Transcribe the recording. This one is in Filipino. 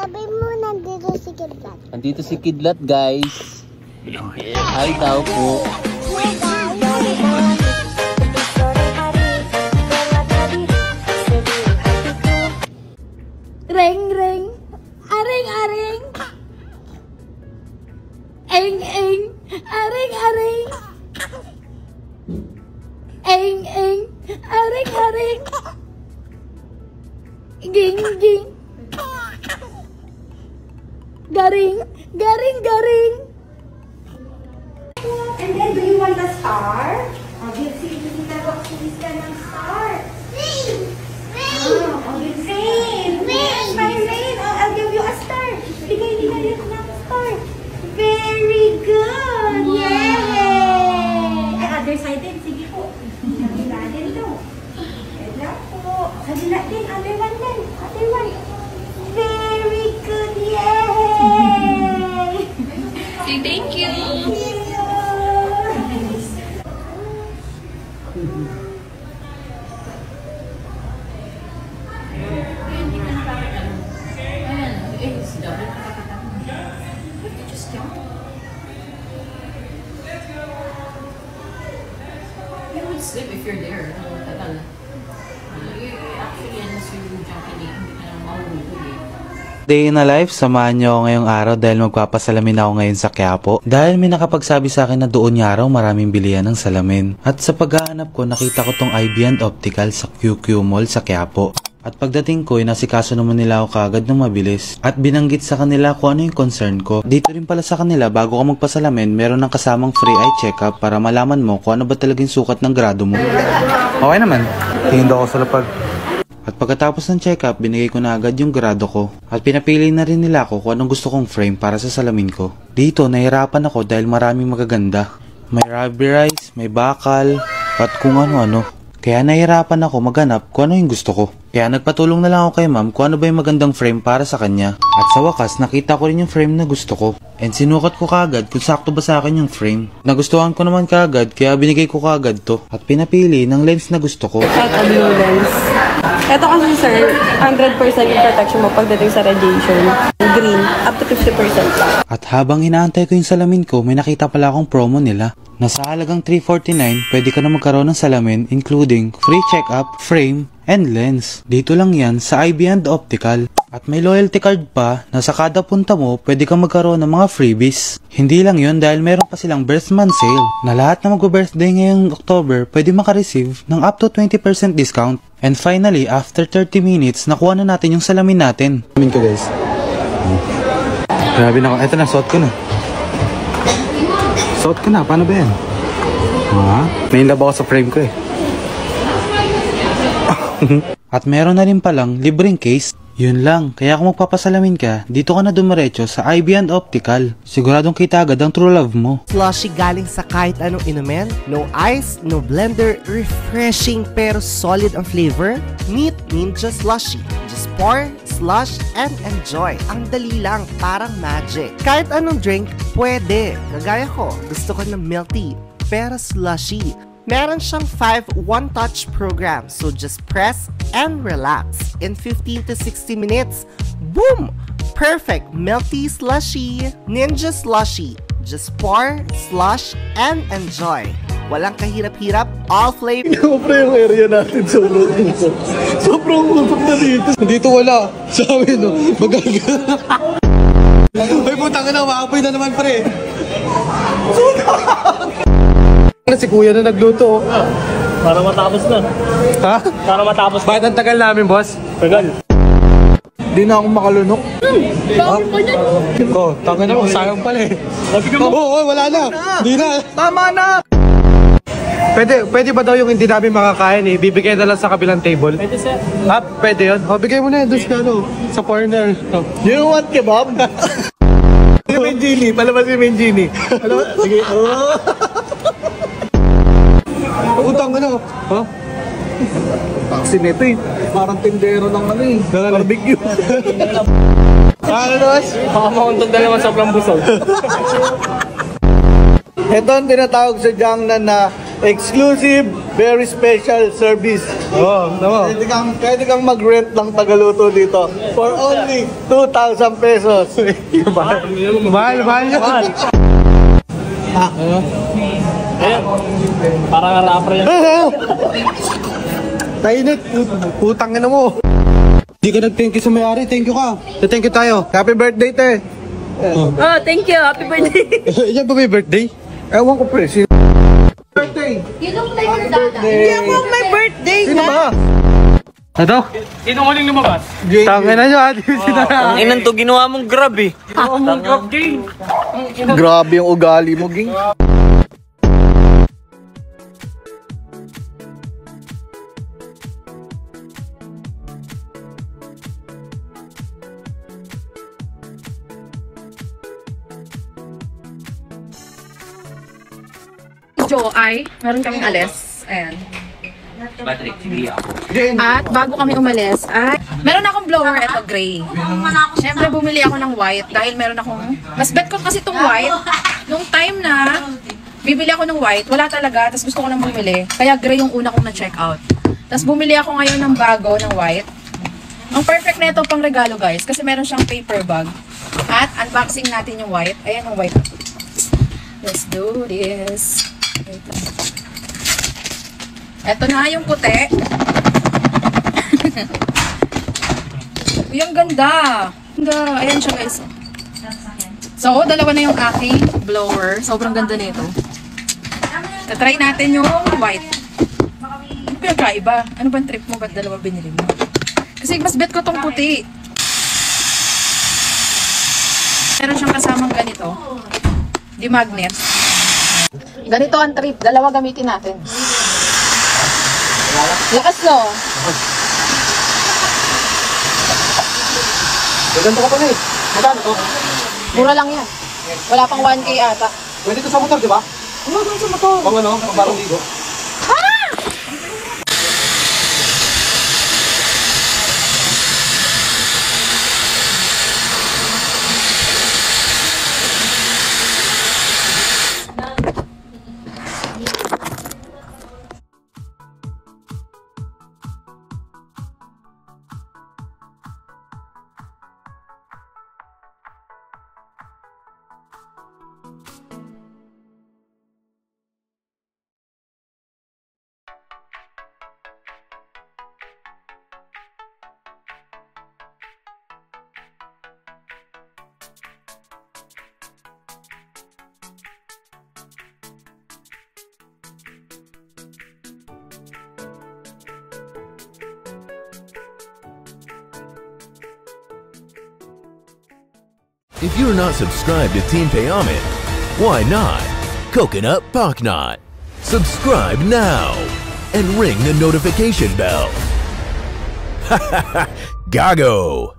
Sabi mo nandito si Kidlat. Nandito si Kidlat, guys. Hi daw po. Reng, reng. Aring, aring. Eng, eng. Aring, aring. Eng, eng. Aring, aring. Ging, ging. Garing, garing, garing. And then, do you want a star? Obviously, hindi ka mag-squeeze ka ng star. Rain! Rain! By rain! Oh, I'll give you a star. Bigay nila yun ng star. Very good! Yay! Ay, other side din. Sige po. Kabila din to. Kabila po. Kabila din. Other one din. Other one. Very good! Yay! Say thank you. You would sleep if you're there. Tagal. Actually, unless you're junkie, hindi ka naman mahulog eh. Day in a life, samahan niyo ako ngayong araw dahil magpapasalamin ako ngayon sa Quiapo. Dahil may nakapagsabi sa akin na doon nga raw maraming bilihan ng salamin. At sa paghahanap ko, nakita ko tong Ivy & Optical sa QQ Mall sa Quiapo. At pagdating ko, inasikaso naman nila ako kaagad ng mabilis. At binanggit sa kanila kung ano yung concern ko. Dito rin pala sa kanila, bago ka magpasalamin, meron ng kasamang free eye check-up para malaman mo kung ano ba talagang sukat ng grado mo. Okay naman. Tingin daw ako sa lapag. At pagkatapos ng check-up, binigay ko na agad yung grado ko. At pinapili na rin nila ako kung anong gusto kong frame para sa salamin ko. Dito, nahirapan ako dahil maraming magaganda. May rubberized, may bakal, at kung ano-ano. Kaya nahirapan ako maghanap kung ano yung gusto ko. Kaya nagpatulong na lang ako kay ma'am kung ano ba yung magandang frame para sa kanya. At sa wakas, nakita ko rin yung frame na gusto ko. And sinukat ko kaagad kung sakto ba sa akin yung frame. Nagustuhan ko naman kaagad kaya binigay ko kaagad to. At pinapili ng lens na gusto ko. Ito blue lens. Ito kasi sir, 100% yung protection mo pagdating sa radiation. Green, up to 50% lang. At habang inaantay ko yung salamin ko, may nakita pala akong promo nila. Nasa halagang $349, pwede ka na magkaroon ng salamin including free check-up, frame, and lens. Dito lang yan sa Ivy & Optical. At may loyalty card pa na sa kada punta mo, pwede kang magkaroon ng mga freebies. Hindi lang yun dahil meron pa silang birth month sale na lahat na mag-birthday ngayong October pwede makareceive ng up to 20% discount. And finally, after 30 minutes, nakuha na natin yung salamin natin. Salamin ko guys. Grabe na ako. Eto na, suot ko na. Suot ko na, paano ba yan? Nainlove ako sa frame ko eh. At meron na rin palang libreng case. Yun lang, kaya kung magpapasalamin ka, dito ka na dumiretso sa Ivy & Optical. Siguradong kita agad ang true love mo. Slushy galing sa kahit anong inumin. No ice, no blender, refreshing pero solid ang flavor. Meet Ninja Slushy. Just pour, slush, and enjoy. Ang dali lang, parang magic. Kahit anong drink, pwede. Kagaya ko, gusto ko ng milk tea, pero slushy. Meron siyang 5 one-touch program, so just press and relax. In 15 to 60 minutes, boom! Perfect milk tea slushy. Ninja Slushy. Just pour, slush, and enjoy. Walang kahirap-hirap, all flavor. Pre, yung area natin sobrang usap. Sobrang usap na dito. Dito wala. Sa amin, no? Magaga. Ay, putang na, makapoy na naman, pre. Si kuya na nagluto. Para matapos na. Ha? Para matapos. Bakit ang tagal namin, boss? Tagal. Di na akong makalunok. Dami pa niyan. Oh, tanga na, sayang pala eh. Oo, wala na. Di na. Tama na. Pwede ba daw yung hindi namin makakain eh? Bibigay na lang sa kabilang table? Pwede sir. Ha? Pwede yun? O, bigay mo na yun doon sa ano, sa corner. You want kebab? Si Menjini, palabas si Menjini. Sige, oh. Utang ano? Ha? Taxi nito eh. Parang tindero ng ano eh. Barbecue. Ano Ross? Baka makuntog na naman sobrang busog. Ito ang tinatawag sa Jiangnan na Exclusive, very special service. Oo. Pwede kang mag-rent ng tagaluto dito for only 2,000 pesos. Mahal yan. Ayan. Parang rapper yan. Tainit. Putang ina mo. Hindi ka nag-thank you sa may-ari. Thank you ka. Thank you tayo. Happy birthday, te. Oh, thank you. Happy birthday. Yan ba may birthday? Ewan ko, pre. Birthday. You look like your dada. Hindi ako may birthday. Sino ba? Ano? Sino huling lumabas? Tangin na nyo, ati. Ang inan to, ginawa mong grab eh. Grabe yung ugali mo, Ging. Joe ay, meron kaming alis. Ayan. At bago kami umalis, ay meron akong blower, eto gray. Siyempre bumili ako ng white dahil meron akong, mas bet ko kasi itong white. Nung time na bibili ako ng white, wala talaga, tapos gusto ko nang bumili. Kaya gray yung una kong na-check out. Tapos bumili ako ngayon ng bago ng white. Ang perfect na ito pang regalo guys, kasi meron siyang paper bag. At unboxing natin yung white. Ayan yung white. Let's do this. Ito na yung puti. Uy, ang ganda. Ayan siya guys. So, dalawa na yung aking blower. Sobrang ganda nito. Try natin yung white. Ano pinagkaiba? Ano bang trip mo? Ba't dalawa binili mo? Kasi mas bet ko tong puti. Meron siyang kasamang ganito. Di magnet. Ganito ang trip. Dalawa gamitin natin. Lakas no? Maganda ka pa na eh. Magkano to? Mura lang yan. Wala pang 1K ata. Pwede to sa motor, di ba? Ano doon sa motor? Pang ano? Pang barong ligo. If you're not subscribed to Team Payaman, why not? Coconut Pocknot. Subscribe now and ring the notification bell. Gago!